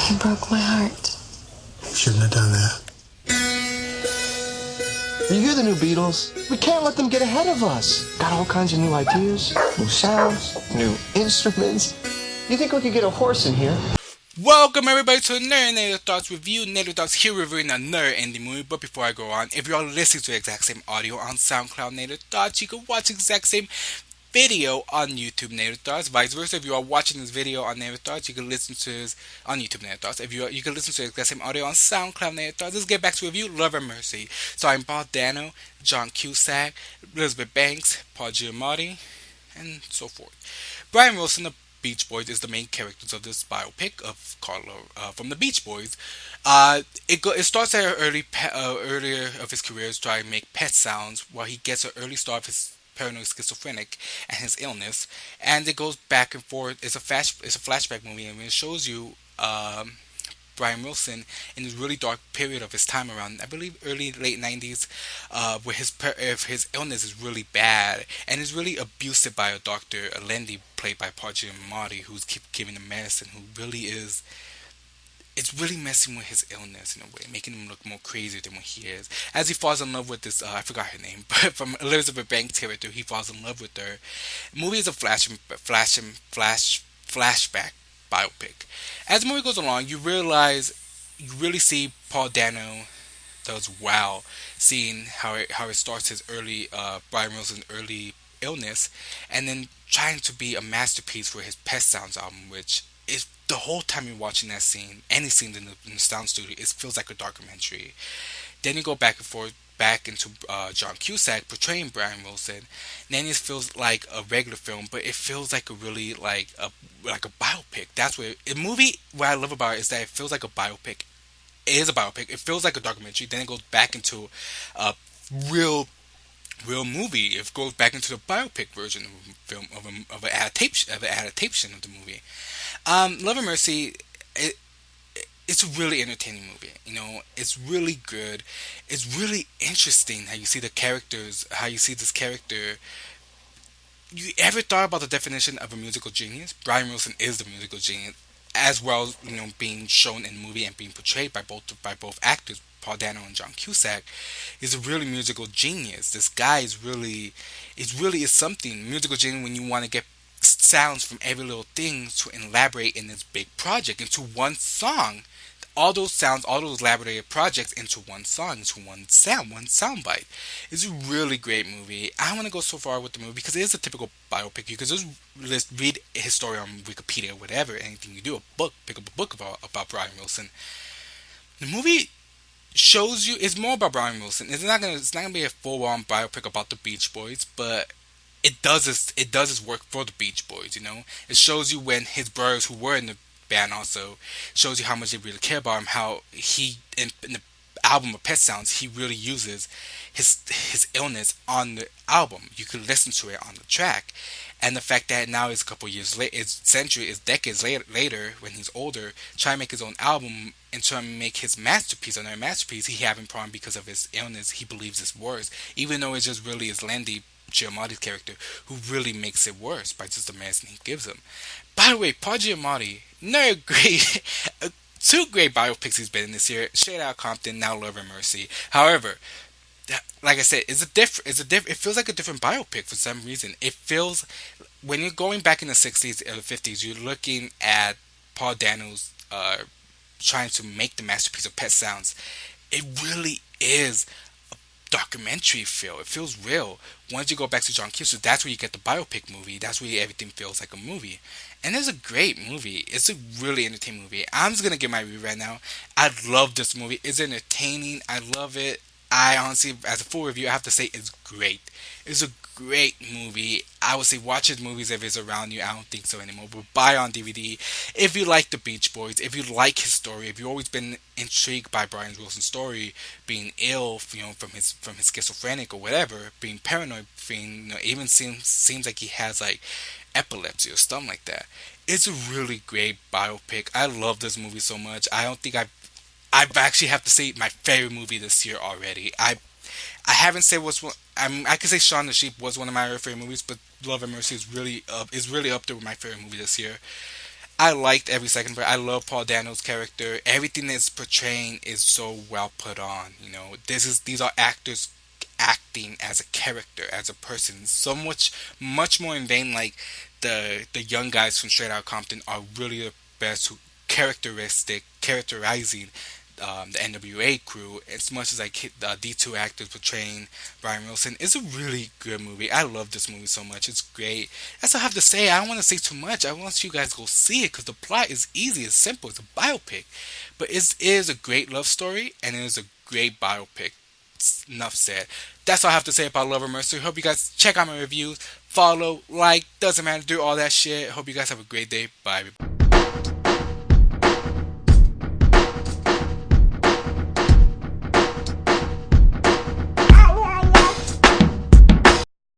He broke my heart. Shouldn't have done that. You hear the new Beatles? We can't let them get ahead of us. Got all kinds of new ideas, new sounds, new instruments. You think we could get a horse in here? Welcome everybody to another Native Thoughts review. Native Thoughts here reviewing another indie movie. But before I go on, if you're listening to the exact same audio on Soundcloud Native Thoughts, you can watch the exact same video on YouTube Native Thoughts. Vice versa, if you are watching this video on Native Thoughts, you can listen to this on YouTube Native Thoughts. If you can listen to the exact same audio on SoundCloud Native Thoughts. Let's get back to review Love and Mercy. Starring Paul Dano, John Cusack, Elizabeth Banks, Paul Giamatti, and so forth. Brian Wilson, the Beach Boys, is the main characters of this biopic of Carlo from the Beach Boys. It starts at earlier of his career trying to make pet sounds while he gets an early start of his paranoid schizophrenic and his illness, and it goes back and forth. It's a flashback movie, and it shows you Brian Wilson in this really dark period of his time around, I believe, early late 90s, where his illness is really bad and is really abusive by a doctor, a Lindy played by Paul Giamatti, who's keep giving him medicine, who really is. It's really messing with his illness in a way, making him look more crazy than what he is. As he falls in love with this, I forgot her name, but from Elizabeth Banks' character, he falls in love with her. The movie is a flashback biopic. As the movie goes along, you really see Paul Dano does well, seeing how it starts his early Brian Wilson's early illness, and then trying to be a masterpiece for his Pest Sounds album, which is the whole time you're watching that scene, any scene in the sound studio, it feels like a documentary. Then you go back and forth, back into John Cusack portraying Brian Wilson. Then it feels like a regular film, but it feels like a really like a biopic. That's what a movie. What I love about it is that it feels like a biopic. It is a biopic. It feels like a documentary. Then it goes back into a real movie. It goes back into the biopic version of a film of an adaptation of the movie. Love and Mercy. It's a really entertaining movie. You know, it's really good. It's really interesting how you see the characters, how you see this character. You ever thought about the definition of a musical genius? Brian Wilson is the musical genius, as well as being shown in the movie and being portrayed by both actors, Paul Dano and John Cusack, is a really musical genius. This guy is something musical genius when you want to get sounds from every little thing to elaborate in this big project into one song. All those sounds, all those elaborated projects into one song, into one sound bite. It's a really great movie. I don't want to go so far with the movie because it is a typical biopic. You can just read a story on Wikipedia or whatever, anything you do, pick up a book about Brian Wilson. The movie shows you it's more about Brian Wilson. It's not gonna be a full-on biopic about the Beach Boys, but it does its work for the Beach Boys. It shows you when his brothers who were in the band also shows you how much they really care about him. How he in the album of Pet Sounds, he really uses his illness on the album. You can listen to it on the track, and the fact that now is a couple years later, it's decades later when he's older, trying to make his own album and trying to make his masterpiece, another masterpiece. He having problem because of his illness. He believes it's worse, even though it just really is Landy Giamatti's character who really makes it worse by just the medicine he gives him. By the way, Paul Giamatti, another great, two great biopics he's been in this year. Straight Outta Compton, now Love and Mercy. However, like I said, it feels like a different biopic for some reason. It feels, when you're going back in the 60s or the 50s, you're looking at Paul Dano's trying to make the masterpiece of Pet Sounds. It really is documentary feel. It feels real. Once you go back to John Cusack, that's where you get the biopic movie. That's where everything feels like a movie. And it's a great movie. It's a really entertaining movie. I'm just gonna give my review right now. I love this movie. It's entertaining. I love it. I honestly, as a full review, I have to say it's great. It's a great movie. I would say watch his movies if it's around you. I don't think so anymore. But buy on DVD. If you like the Beach Boys, if you like his story, if you've always been intrigued by Brian Wilson's story, being ill, from his schizophrenic or whatever, being paranoid, being even seems like he has like epilepsy or something like that. It's a really great biopic. I love this movie so much. I don't think I've actually have to say my favorite movie this year already. I haven't said what's one. I could say Shaun the Sheep was one of my favorite movies, but Love and Mercy is really up there with my favorite movie this year. I liked every second of it. I love Paul Dano's character. Everything that's portraying is so well put on. You know, these are actors acting as a character, as a person. So much more in vain. Like the young guys from Straight Outta Compton are really the best who characterizing the NWA crew, as much as like the two actors portraying Brian Wilson. It's a really good movie. I love this movie so much. It's great. That's all I have to say. I don't want to say too much. I want you guys to go see it because the plot is easy. It's simple. It's a biopic, but it is a great love story and it is a great biopic. Enough said. That's all I have to say about Love or Mercy. Hope you guys check out my reviews, follow, like, doesn't matter, do all that shit. Hope you guys have a great day. Bye.